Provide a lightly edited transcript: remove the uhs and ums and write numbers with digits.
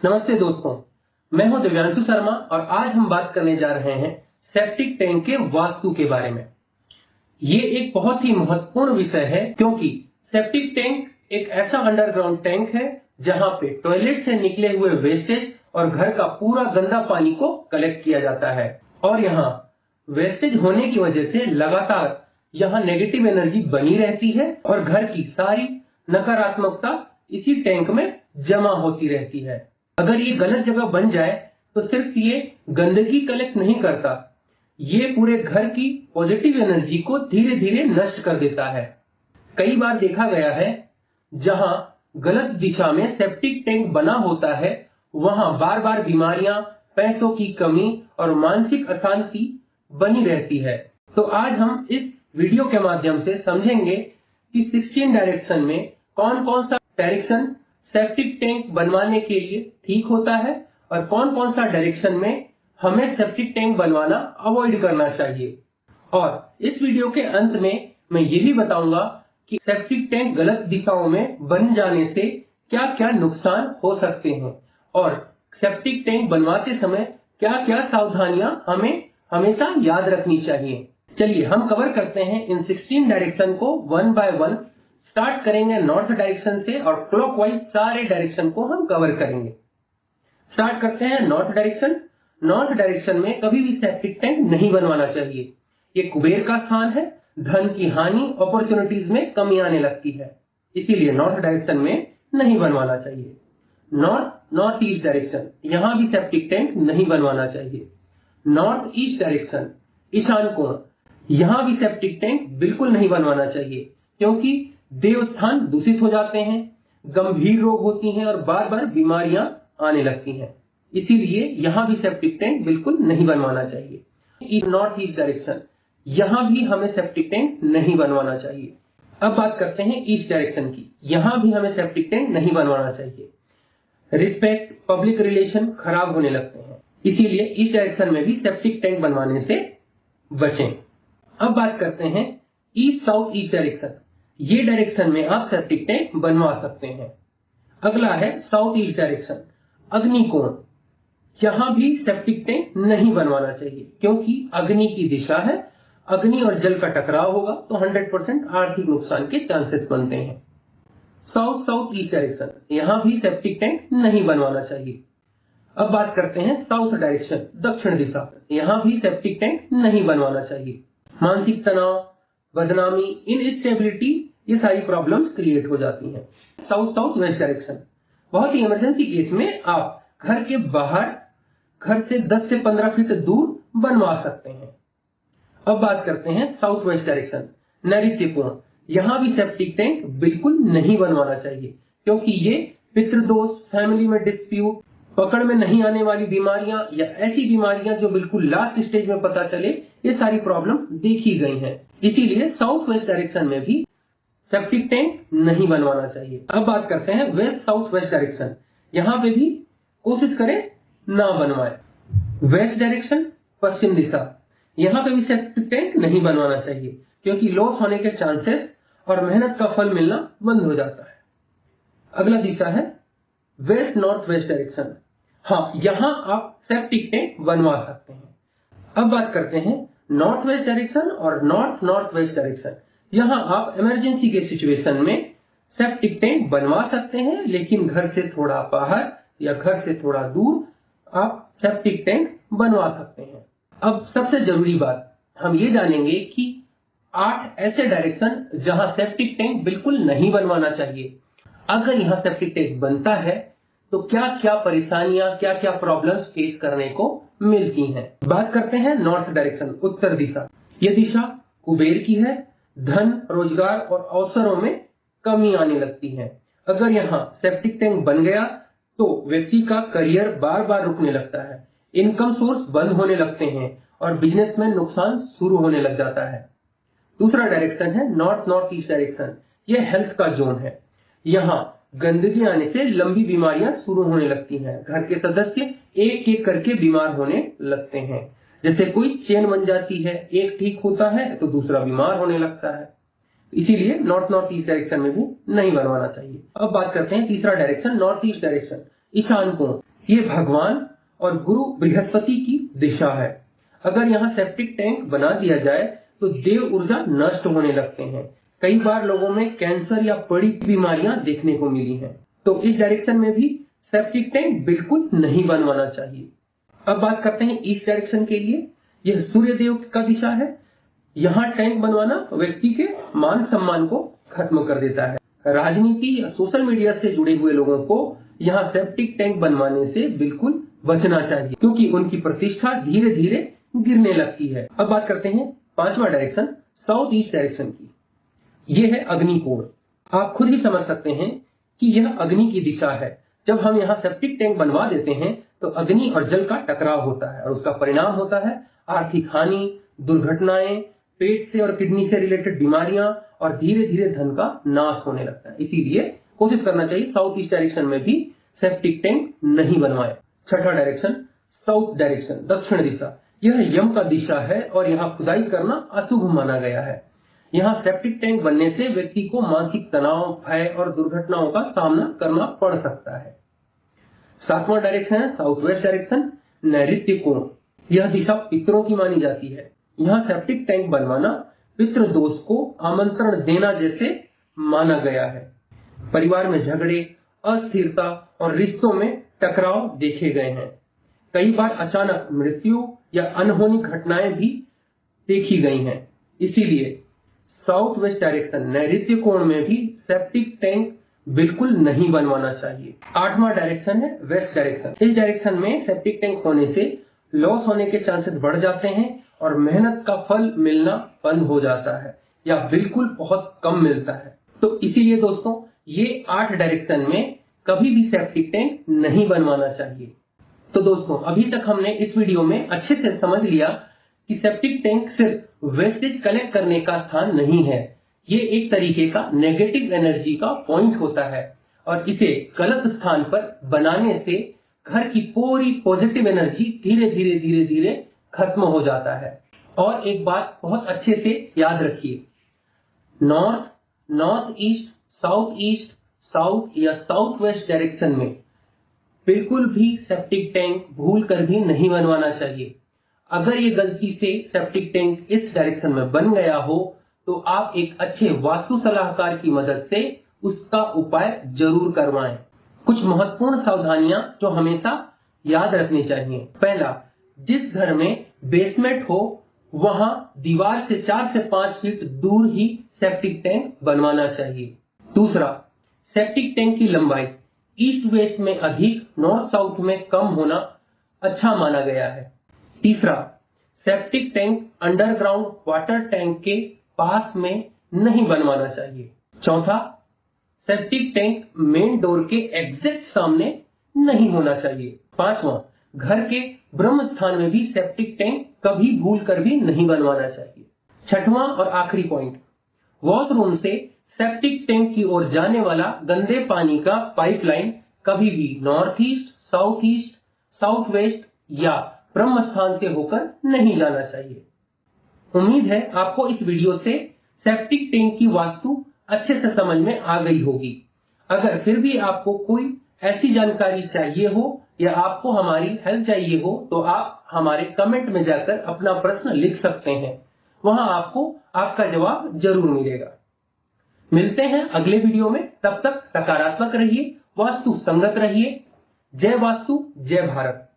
नमस्ते दोस्तों, मैं हूं दिव्यांशु शर्मा और आज हम बात करने जा रहे हैं सेप्टिक टैंक के वास्तु के बारे में। ये एक बहुत ही महत्वपूर्ण विषय है क्योंकि सेप्टिक टैंक एक ऐसा अंडरग्राउंड टैंक है जहां पे टॉयलेट से निकले हुए वेस्टेज और घर का पूरा गंदा पानी को कलेक्ट किया जाता है और यहाँ वेस्टेज होने की वजह से लगातार यहाँ नेगेटिव एनर्जी बनी रहती है और घर की सारी नकारात्मकता इसी टैंक में जमा होती रहती है। अगर ये गलत जगह बन जाए तो सिर्फ ये गंदगी कलेक्ट नहीं करता, ये पूरे घर की पॉजिटिव एनर्जी को धीरे धीरे नष्ट कर देता है। कई बार देखा गया है जहां गलत दिशा में सेप्टिक टैंक बना होता है वहां बार बार बीमारियां, पैसों की कमी और मानसिक अशांति बनी रहती है। तो आज हम इस वीडियो के माध्यम से समझेंगे कि 16 डायरेक्शन में कौन कौन सा डायरेक्शन सेप्टिक टैंक बनवाने के लिए ठीक होता है और कौन कौन सा डायरेक्शन में हमें सेप्टिक टैंक बनवाना अवॉइड करना चाहिए। और इस वीडियो के अंत में मैं ये भी बताऊंगा कि सेप्टिक टैंक गलत दिशाओं में बन जाने से क्या क्या नुकसान हो सकते हैं और सेप्टिक टैंक बनवाते समय क्या क्या सावधानियां हमें हमेशा याद रखनी चाहिए। चलिए हम कवर करते हैं इन 16 डायरेक्शन को वन बाय वन। स्टार्ट करेंगे नॉर्थ डायरेक्शन से और क्लॉकवाइज सारे डायरेक्शन को हम कवर करेंगे। स्टार्ट करते हैं नॉर्थ डायरेक्शन। नॉर्थ डायरेक्शन में कभी भी सेप्टिक टैंक नहीं बनवाना चाहिए। ये कुबेर का स्थान है, धन की हानि, अपॉर्चुनिटीज में कमी आने लगती है, इसीलिए नॉर्थ डायरेक्शन में नहीं बनवाना चाहिए। नॉर्थ ईस्ट डायरेक्शन, यहाँ भी सेप्टिक टैंक नहीं बनवाना चाहिए। नॉर्थ ईस्ट डायरेक्शन, ईशान कोण, यहाँ भी सेप्टिक टैंक बिल्कुल नहीं बनवाना चाहिए क्योंकि देवस्थान दूषित हो जाते हैं, गंभीर रोग होती हैं और बार बार बीमारियां आने लगती हैं, इसीलिए यहाँ भी सेप्टिक टैंक बिल्कुल नहीं बनवाना चाहिए। नॉर्थ ईस्ट डायरेक्शन, यहाँ भी हमें सेप्टिक टैंक नहीं बनवाना चाहिए। अब बात करते हैं ईस्ट डायरेक्शन की। यहाँ भी हमें सेप्टिक टैंक नहीं बनवाना चाहिए। रिस्पेक्ट, पब्लिक रिलेशन खराब होने लगते हैं, इसीलिए ईस्ट डायरेक्शन में भी सेप्टिक टैंक बनवाने से बचें। अब बात करते हैं ईस्ट साउथ ईस्ट डायरेक्शन। ये डायरेक्शन में आप सेप्टिक टैंक बनवा सकते हैं। अगला है साउथ ईस्ट डायरेक्शन, अग्निकोण। यहां भी सेप्टिक टैंक नहीं बनवाना चाहिए क्योंकि अग्नि की दिशा है, अग्नि और जल का टकराव होगा तो 100% आर्थिक नुकसान के चांसेस बनते हैं। साउथ ईस्ट डायरेक्शन, यहां भी सेप्टिक टैंक नहीं बनवाना चाहिए। अब बात करते हैं साउथ डायरेक्शन, दक्षिण दिशा। यहां भी सेप्टिक टैंक नहीं बनवाना चाहिए। मानसिक तनाव, बदनामी, इनस्टेबिलिटी, ये सारी प्रॉब्लम्स क्रिएट हो जाती हैं। साउथ वेस्ट डायरेक्शन, बहुत ही इमरजेंसी केस में आप घर के बाहर, घर से 10 से 15 फीट दूर बनवा सकते हैं। अब बात करते हैं साउथ वेस्ट डायरेक्शन, नैऋत्य। यहाँ भी सेप्टिक टैंक बिल्कुल नहीं बनवाना चाहिए क्योंकि ये पितृदोष, फैमिली में डिस्प्यूट, पकड़ में नहीं आने वाली बीमारियां या ऐसी बीमारियां जो बिल्कुल लास्ट स्टेज में पता चले, ये सारी प्रॉब्लम देखी गई हैं। इसीलिए साउथ वेस्ट डायरेक्शन में भी सेप्टिक टैंक नहीं बनवाना चाहिए। अब बात करते हैं वेस्ट साउथ वेस्ट डायरेक्शन। यहाँ पे भी कोशिश करें ना बनवाएं। वेस्ट डायरेक्शन, पश्चिम दिशा, यहाँ पे भी सेप्टिक टैंक नहीं बनवाना चाहिए क्योंकि लॉस होने के चांसेस और मेहनत का फल मिलना बंद हो जाता है। अगला दिशा है वेस्ट नॉर्थ वेस्ट डायरेक्शन। हाँ, यहाँ आप सेप्टिक टैंक बनवा सकते हैं। अब बात करते हैं नॉर्थ वेस्ट डायरेक्शन और नॉर्थ वेस्ट डायरेक्शन। यहाँ आप इमरजेंसी के सिचुएशन में सेप्टिक टैंक बनवा सकते हैं, लेकिन घर से थोड़ा बाहर या घर से थोड़ा दूर आप सेप्टिक टैंक बनवा सकते हैं। अब सबसे जरूरी बात हम ये जानेंगे कि 8 ऐसे डायरेक्शन जहां सेप्टिक टैंक बिल्कुल नहीं बनवाना चाहिए। अगर यहाँ सेप्टिक टैंक बनता है तो क्या क्या परेशानियां, क्या क्या प्रॉब्लम्स फेस करने को मिलती हैं। बात करते हैं नॉर्थ डायरेक्शन, उत्तर दिशा। यह दिशा कुबेर की है, धन, रोजगार और अवसरों में कमी आने लगती है। अगर यहाँ सेप्टिक टैंक बन गया तो व्यक्ति का करियर बार बार रुकने लगता है, इनकम सोर्स बंद होने लगते हैं और बिजनेस में नुकसान शुरू होने लग जाता है। दूसरा डायरेक्शन है नॉर्थ ईस्ट डायरेक्शन। यह हेल्थ का जोन है। यहाँ गंदगी आने से लंबी बीमारियां शुरू होने लगती हैं। घर के सदस्य एक एक करके बीमार होने लगते हैं। जैसे कोई चेन बन जाती है, एक ठीक होता है तो दूसरा बीमार होने लगता है। इसीलिए नॉर्थ ईस्ट डायरेक्शन में भी नहीं बनवाना चाहिए। अब बात करते हैं तीसरा डायरेक्शन, नॉर्थ ईस्ट डायरेक्शन, ईशान कोण। ये भगवान और गुरु बृहस्पति की दिशा है। अगर यहाँ सेप्टिक टैंक बना दिया जाए तो देव ऊर्जा नष्ट होने लगते हैं। कई बार लोगों में कैंसर या बड़ी बीमारियां देखने को मिली हैं। तो इस डायरेक्शन में भी सेप्टिक टैंक बिल्कुल नहीं बनवाना चाहिए। अब बात करते हैं ईस्ट डायरेक्शन के लिए। यह सूर्य देव का दिशा है। यहाँ टैंक बनवाना व्यक्ति के मान सम्मान को खत्म कर देता है। राजनीति या सोशल मीडिया से जुड़े हुए लोगों को यहाँ सेप्टिक टैंक बनवाने से बिल्कुल बचना चाहिए, क्योंकि उनकी प्रतिष्ठा धीरे धीरे गिरने लगती है। अब बात करते हैं पांचवा डायरेक्शन साउथ ईस्ट डायरेक्शन की। यह है अग्निकोण। आप खुद ही समझ सकते हैं कि यह अग्नि की दिशा है। जब हम यहाँ सेप्टिक टैंक बनवा देते हैं तो अग्नि और जल का टकराव होता है और उसका परिणाम होता है आर्थिक हानि, दुर्घटनाएं, पेट से और किडनी से रिलेटेड बीमारियां और धीरे धीरे धन का नाश होने लगता है। इसीलिए कोशिश करना चाहिए साउथ ईस्ट डायरेक्शन में भी सेप्टिक टैंक नहीं बनवाएं। छठा डायरेक्शन साउथ डायरेक्शन, दक्षिण दिशा। यह यम का दिशा है और यहाँ खुदाई करना अशुभ माना गया है। यहाँ सेप्टिक टैंक बनने से व्यक्ति को मानसिक तनाव, भय और दुर्घटनाओं का सामना करना पड़ सकता है। सातवां डायरेक्शन है साउथ वेस्ट डायरेक्शन, नैऋत्य कोण। यह दिशा पितरों की मानी जाती है। यहाँ सेप्टिक टैंक बनवाना पितृ दोष को आमंत्रण देना जैसे माना गया है। परिवार में झगड़े, अस्थिरता और रिश्तों में टकराव देखे गए हैं। कई बार अचानक मृत्यु या अनहोनी घटनाएं भी देखी गई हैं। इसीलिए साउथ वेस्ट डायरेक्शन, नैऋत्य कोण में भी सेप्टिक टैंक बिल्कुल नहीं बनवाना चाहिए। आठवां डायरेक्शन है वेस्ट डायरेक्शन। इस डायरेक्शन में सेप्टिक टैंक होने से लॉस होने के चांसेस बढ़ जाते हैं और मेहनत का फल मिलना बंद हो जाता है या बिल्कुल बहुत कम मिलता है। तो इसीलिए दोस्तों ये 8 डायरेक्शन में कभी भी सेप्टिक टैंक नहीं बनवाना चाहिए। तो दोस्तों अभी तक हमने इस वीडियो में अच्छे से समझ लिया कि सेप्टिक टैंक सिर्फ वेस्टेज कलेक्ट करने का स्थान नहीं है। ये एक तरीके का नेगेटिव एनर्जी का पॉइंट होता है और इसे गलत स्थान पर बनाने से घर की पूरी पॉजिटिव एनर्जी धीरे धीरे खत्म हो जाता है। और एक बात बहुत अच्छे से याद रखिए, नॉर्थ ईस्ट, साउथ या साउथ वेस्ट डायरेक्शन में बिल्कुल भी सेप्टिक टैंक भूल कर भी नहीं बनवाना चाहिए। अगर ये गलती से सेप्टिक टैंक इस डायरेक्शन में बन गया हो तो आप एक अच्छे वास्तु सलाहकार की मदद से उसका उपाय जरूर करवाएं। कुछ महत्वपूर्ण सावधानियां जो हमेशा याद रखनी चाहिए। पहला, जिस घर में बेसमेंट हो वहां दीवार से 4 से 5 फीट दूर ही सेप्टिक टैंक बनवाना चाहिए। दूसरा, सेप्टिक टैंक की लंबाई ईस्ट वेस्ट में अधिक, नॉर्थ साउथ में कम होना अच्छा माना गया है। तीसरा, septic tank underground water tank के पास में नहीं बनवाना चाहिए। चौथा, सेप्टिक टैंक मेन डोर के एग्जैक्ट सामने नहीं होना चाहिए। पांचवा, घर के ब्रह्म स्थान में भी सेप्टिक टैंक कभी भूल कर भी नहीं बनवाना चाहिए। छठवां और आखिरी पॉइंट, वॉशरूम से सेप्टिक टैंक की ओर जाने वाला गंदे पानी का पाइपलाइन कभी भी नॉर्थ ईस्ट, साउथ वेस्ट या ब्रह्म स्थान से होकर नहीं जाना चाहिए। उम्मीद है आपको इस वीडियो से सेप्टिक टैंक की वास्तु अच्छे से समझ में आ गई होगी। अगर फिर भी आपको कोई ऐसी जानकारी चाहिए हो या आपको हमारी हेल्प चाहिए हो तो आप हमारे कमेंट में जाकर अपना प्रश्न लिख सकते हैं। वहां आपको आपका जवाब जरूर मिलेगा। मिलते हैं अगले वीडियो में। तब तक सकारात्मक रहिए, वास्तु संगत रहिए। जय वास्तु, जय भारत।